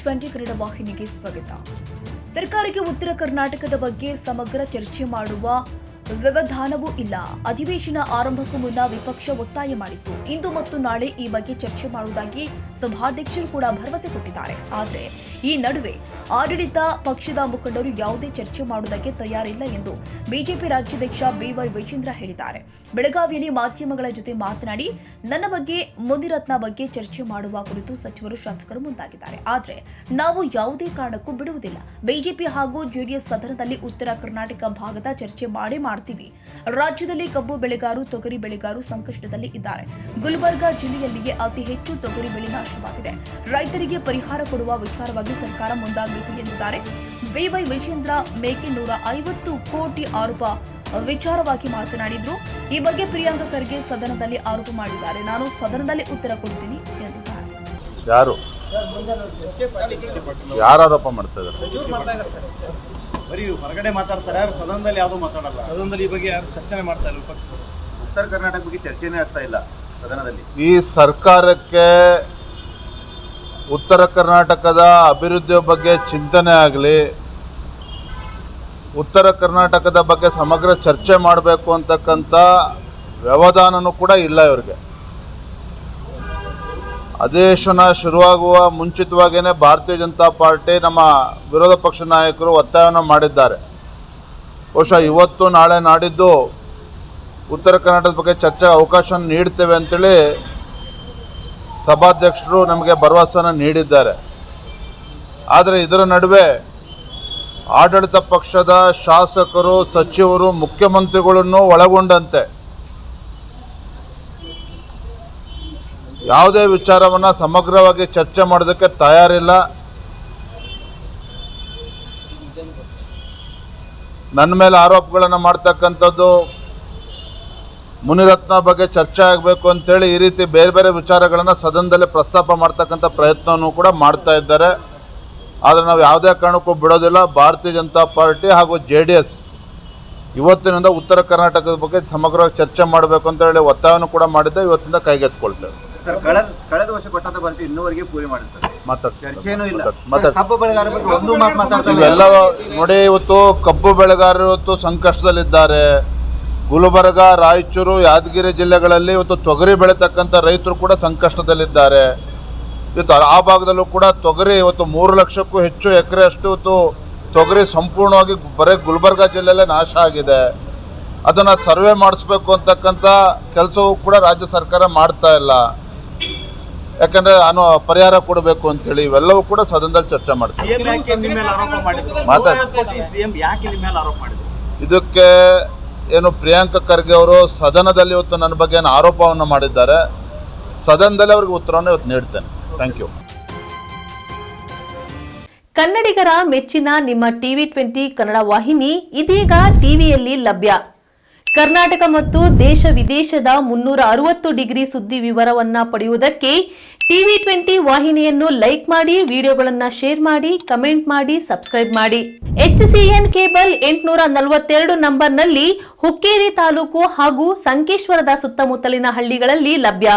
TV20 Kannada ವಾಹಿನಿಗೆ ಸ್ವಾಗತ. ಸರ್ಕಾರಕ್ಕೆ ಉತ್ತರ ಕರ್ನಾಟಕದ ಬಗ್ಗೆ ಸಮಗ್ರ ಚರ್ಚೆ ಮಾಡುವ ವ್ಯವಧಾನವೂ ಇಲ್ಲ. ಅಧಿವೇಶನ ಆರಂಭಕ್ಕೂ ಮುನ್ನ ವಿಪಕ್ಷ ಒತ್ತಾಯ ಮಾಡಿತ್ತು. ಇಂದು ಮತ್ತು ನಾಳೆ ಈ ಬಗ್ಗೆ ಚರ್ಚೆ ಮಾಡುವುದಾಗಿ ಸಭಾಧ್ಯಕ್ಷರು ಕೂಡ ಭರವಸೆ ಕೊಟ್ಟಿದ್ದಾರೆ. ಆದರೆ ಈ ನಡುವೆ ಆಡಳಿತ ಪಕ್ಷದ ಮುಖಂಡರು ಯಾವುದೇ ಚರ್ಚೆ ಮಾಡುವುದಕ್ಕೆ ತಯಾರಿಲ್ಲ ಎಂದು ಬಿಜೆಪಿ ರಾಜ್ಯಾಧ್ಯಕ್ಷ ಬಿವೈ ವಿಜೇಂದ್ರ ಹೇಳಿದ್ದಾರೆ. ಬೆಳಗಾವಿಯಲ್ಲಿ ಮಾಧ್ಯಮಗಳ ಜೊತೆ ಮಾತನಾಡಿ, ನನ್ನ ಬಗ್ಗೆ ಮುನಿರತ್ನ ಬಗ್ಗೆ ಚರ್ಚೆ ಮಾಡುವ ಕುರಿತು ಸಚಿವರು ಶಾಸಕರು ಮುಂದಾಗಿದ್ದಾರೆ. ಆದರೆ ನಾವು ಯಾವುದೇ ಕಾರಣಕ್ಕೂ ಬಿಡುವುದಿಲ್ಲ. ಬಿಜೆಪಿ ಹಾಗೂ ಜೆಡಿಎಸ್ ಸದನದಲ್ಲಿ ಉತ್ತರ ಕರ್ನಾಟಕ ಭಾಗದ ಚರ್ಚೆ ಮಾಡ್ತೀವಿ. ರಾಜ್ಯದಲ್ಲಿ ಕಬ್ಬು ಬೆಳೆಗಾರರು, ತೊಗರಿ ಬೆಳೆಗಾರರು ಸಂಕಷ್ಟದಲ್ಲಿ ಇದ್ದಾರೆ. ಗುಲ್ಬರ್ಗಾ ಜಿಲ್ಲೆಯಲ್ಲಿಯೇ ಅತಿ ಹೆಚ್ಚು ತೊಗರಿ ಬೆಳೆ ನಾಶವಾಗಿದೆ. ರೈತರಿಗೆ ಪರಿಹಾರ ಕೊಡುವ ವಿಚಾರವಾಗಿ ಸರ್ಕಾರ ಮುಂದಾಗಬೇಕು ಎಂದಿದ್ದಾರೆ. ಬಿವೈ ವಿಜೇಂದ್ರ ಮೇಕೆ 150 ಕೋಟಿ ಆರೋಪ ವಿಚಾರವಾಗಿ ಮಾತನಾಡಿದ್ರು. ಈ ಬಗ್ಗೆ ಪ್ರಿಯಾಂಕ ಖರ್ಗೆ ಸದನದಲ್ಲಿ ಆರೋಪ ಮಾಡಿದ್ದಾರೆ. ನಾನು ಸದನದಲ್ಲಿ ಉತ್ತರ ಕೊಡ್ತೀನಿ ಎಂದಿದ್ದಾರೆ. ಯಾರು ಆರೋಪ ಮಾಡ್ತಾ ಇದ್ದಾರೆ? ಬರೀ ಹೊರಗಡೆ ಮಾತಾಡ್ತಾರೆ, ಸದನದಲ್ಲಿ ಯಾವುದು ಮಾತಾಡಲ್ಲ. ಸದನದಲ್ಲಿ ಈ ಬಗ್ಗೆ ಯಾರು ಚರ್ಚೆ ಮಾಡ್ತಾ ಇಲ್ಲ. ಉತ್ತರ ಕರ್ನಾಟಕ ಬಗ್ಗೆ ಚರ್ಚೆನೇ ಆಗ್ತಾ ಇಲ್ಲ ಸದನದಲ್ಲಿ. ಈ ಸರ್ಕಾರಕ್ಕೆ ಉತ್ತರ ಕರ್ನಾಟಕದ ಅಭಿವೃದ್ಧಿಯ ಬಗ್ಗೆ ಚಿಂತನೆ ಆಗಲಿ, ಉತ್ತರ ಕರ್ನಾಟಕದ ಬಗ್ಗೆ ಸಮಗ್ರ ಚರ್ಚೆ ಮಾಡಬೇಕು ಅಂತಕ್ಕಂಥ ವ್ಯವಧಾನನೂ ಕೂಡ ಇಲ್ಲ ಇವರಿಗೆ. ಅಧಿವೇಶನ ಶುರುವಾಗುವ ಮುಂಚಿತವಾಗಿಯೇ ಭಾರತೀಯ ಜನತಾ ಪಾರ್ಟಿ ನಮ್ಮ ವಿರೋಧ ಪಕ್ಷ ನಾಯಕರು ಒತ್ತಾಯವನ್ನು ಮಾಡಿದ್ದಾರೆ. ಬಹುಶಃ ಇವತ್ತು ನಾಳೆ ನಾಡಿದ್ದು ಉತ್ತರ ಕರ್ನಾಟಕದ ಬಗ್ಗೆ ಚರ್ಚೆಗೆ ಅವಕಾಶ ನೀಡ್ತೇವೆ ಅಂತೇಳಿ ಸಭಾಧ್ಯಕ್ಷರು ನಮಗೆ ಭರವಸೆಯನ್ನು ನೀಡಿದ್ದಾರೆ. ಆದರೆ ಇದರ ನಡುವೆ ಆಡಳಿತ ಪಕ್ಷದ ಶಾಸಕರು, ಸಚಿವರು, ಮುಖ್ಯಮಂತ್ರಿಗಳನ್ನು ಒಳಗೊಂಡಂತೆ ಯಾವುದೇ ವಿಚಾರವನ್ನು ಸಮಗ್ರವಾಗಿ ಚರ್ಚೆ ಮಾಡೋದಕ್ಕೆ ತಯಾರಿಲ್ಲ. ನನ್ನ ಮೇಲೆ ಆರೋಪಗಳನ್ನು ಮಾಡ್ತಕ್ಕಂಥದ್ದು, ಮುನಿರತ್ನ ಬಗ್ಗೆ ಚರ್ಚೆ ಆಗಬೇಕು ಅಂತೇಳಿ ಈ ರೀತಿ ಬೇರೆ ಬೇರೆ ವಿಚಾರಗಳನ್ನು ಸದನದಲ್ಲಿ ಪ್ರಸ್ತಾಪ ಮಾಡ್ತಕ್ಕಂಥ ಪ್ರಯತ್ನವನ್ನು ಕೂಡ ಮಾಡ್ತಾ ಇದ್ದಾರೆ. ಆದರೆ ನಾವು ಯಾವುದೇ ಕಾರಣಕ್ಕೂ ಬಿಡೋದಿಲ್ಲ. ಭಾರತೀಯ ಜನತಾ ಪಾರ್ಟಿ ಹಾಗೂ JDS ಇವತ್ತಿನಿಂದ ಉತ್ತರ ಕರ್ನಾಟಕದ ಬಗ್ಗೆ ಸಮಗ್ರವಾಗಿ ಚರ್ಚೆ ಮಾಡಬೇಕು ಅಂತ ಹೇಳಿ ಒತ್ತಾಯವನ್ನು ಕೂಡ ಮಾಡಿದ್ದೆ. ಇವತ್ತಿಂದ ಕೈಗೆತ್ತಿಕೊಳ್ತೇವೆ. ಸರ್, ಕಳೆದ ವರ್ಷ ಕೊಟ್ಟಂತ ಪರಿಸ್ಥಿತಿ ಇನ್ನೂವರೆಗೆ ಪೂರಿ ಮಾಡಿದೆ ಸರ್. ಚರ್ಚೆನೂ ಇಲ್ಲ. ಕಬ್ಬು ಬೆಳೆಗಾರರ ಬಗ್ಗೆ ಒಂದು ಮಾತು ಮಾತಾಡ್ತಾರೆ. ಎಲ್ಲ ನೋಡಿ, ಇವತ್ತು ಕಬ್ಬು ಬೆಳೆಗಾರರು ಇವತ್ತು ಸಂಕಷ್ಟದಲ್ಲಿದ್ದಾರೆ. ಗುಲ್ಬರ್ಗ, ರಾಯಚೂರು, ಯಾದಗಿರಿ ಜಿಲ್ಲೆಗಳಲ್ಲಿ ಇವತ್ತು ತೊಗರಿ ಬೆಳೀತಕ್ಕಂಥ ರೈತರು ಕೂಡ ಸಂಕಷ್ಟದಲ್ಲಿದ್ದಾರೆ. ಇವತ್ತು ಆ ಭಾಗದಲ್ಲೂ ಕೂಡ ತೊಗರಿ ಇವತ್ತು 3 ಲಕ್ಷಕ್ಕೂ ಹೆಚ್ಚು ಎಕರೆ ಅಷ್ಟು ಇವತ್ತು ತೊಗರಿ ಸಂಪೂರ್ಣವಾಗಿ ಬರೀ ಗುಲ್ಬರ್ಗ ಜಿಲ್ಲೆಯಲ್ಲೇ ನಾಶ ಆಗಿದೆ. ಅದನ್ನು ಸರ್ವೆ ಮಾಡಿಸ್ಬೇಕು ಅಂತಕ್ಕಂಥ ಕೆಲಸವೂ ಕೂಡ ರಾಜ್ಯ ಸರ್ಕಾರ ಮಾಡ್ತಾ ಇಲ್ಲ. ಯಾಕಂದರೆ ಪರಿಹಾರ ಕೊಡಬೇಕು ಅಂತೇಳಿ ಇವೆಲ್ಲವೂ ಕೂಡ ಸದನದಲ್ಲಿ ಚರ್ಚೆ ಮಾಡ್ತೀವಿ. ಇದಕ್ಕೆ ಏನು ಪ್ರಿಯಾಂಕ ಖರ್ಗೆ ಅವರು ಸದನದಲ್ಲಿ ಇವತ್ತು ನನ್ನ ಬಗ್ಗೆ ಏನು ಆರೋಪವನ್ನು ಮಾಡಿದ್ದಾರೆ, ಸದನದಲ್ಲಿ ಅವ್ರಿಗೆ ಉತ್ತರವನ್ನು ಇವತ್ತು ನೀಡ್ತೇನೆ. Thank you. ಕನ್ನಡಿಗರ ಮೆಚ್ಚಿನ ನಿಮ್ಮ TV20 ಕನ್ನಡ ವಾಹಿನಿ ಇದೀಗ ಟಿವಿಯಲ್ಲಿ ಲಭ್ಯ. ಕರ್ನಾಟಕ ಮತ್ತು ದೇಶ ವಿದೇಶದ 360 ಡಿಗ್ರಿ ಸುದ್ದಿ ವಿವರವನ್ನ ಪಡೆಯುವುದಕ್ಕೆ TV20 ವಾಹಿನಿಯನ್ನು ಲೈಕ್ ಮಾಡಿ, ವಿಡಿಯೋಗಳನ್ನು ಶೇರ್ ಮಾಡಿ, ಕಮೆಂಟ್ ಮಾಡಿ, ಸಬ್ಸ್ಕ್ರೈಬ್ ಮಾಡಿ. HCN ಕೇಬಲ್ 842 ನಂಬರ್ನಲ್ಲಿ ಹುಕ್ಕೇರಿ ತಾಲೂಕು ಹಾಗೂ ಸಂಕೇಶ್ವರದ ಸುತ್ತಮುತ್ತಲಿನ ಹಳ್ಳಿಗಳಲ್ಲಿ ಲಭ್ಯ.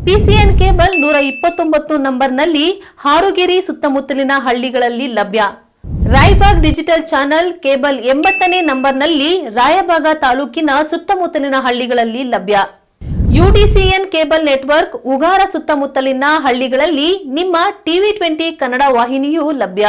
PCN ಕೇಬಲ್ 129 ನಂಬರ್ನಲ್ಲಿ ಹಾರುಗೆರೆ ಸುತ್ತಮುತ್ತಲಿನ ಹಳ್ಳಿಗಳಲ್ಲಿ ಲಭ್ಯ. ರಾಯಬಾಗ್ ಡಿಜಿಟಲ್ ಚಾನೆಲ್ ಕೇಬಲ್ 80ನೇ ನಂಬರ್ನಲ್ಲಿ ರಾಯಬಾಗ ತಾಲೂಕಿನ ಸುತ್ತಮುತ್ತಲಿನ ಹಳ್ಳಿಗಳಲ್ಲಿ ಲಭ್ಯ. UDCN ಕೇಬಲ್ ನೆಟ್ವರ್ಕ್ ಉಗಾರ ಸುತ್ತಮುತ್ತಲಿನ ಹಳ್ಳಿಗಳಲ್ಲಿ ನಿಮ್ಮ TV20 ಕನ್ನಡ ವಾಹಿನಿಯೂ ಲಭ್ಯ.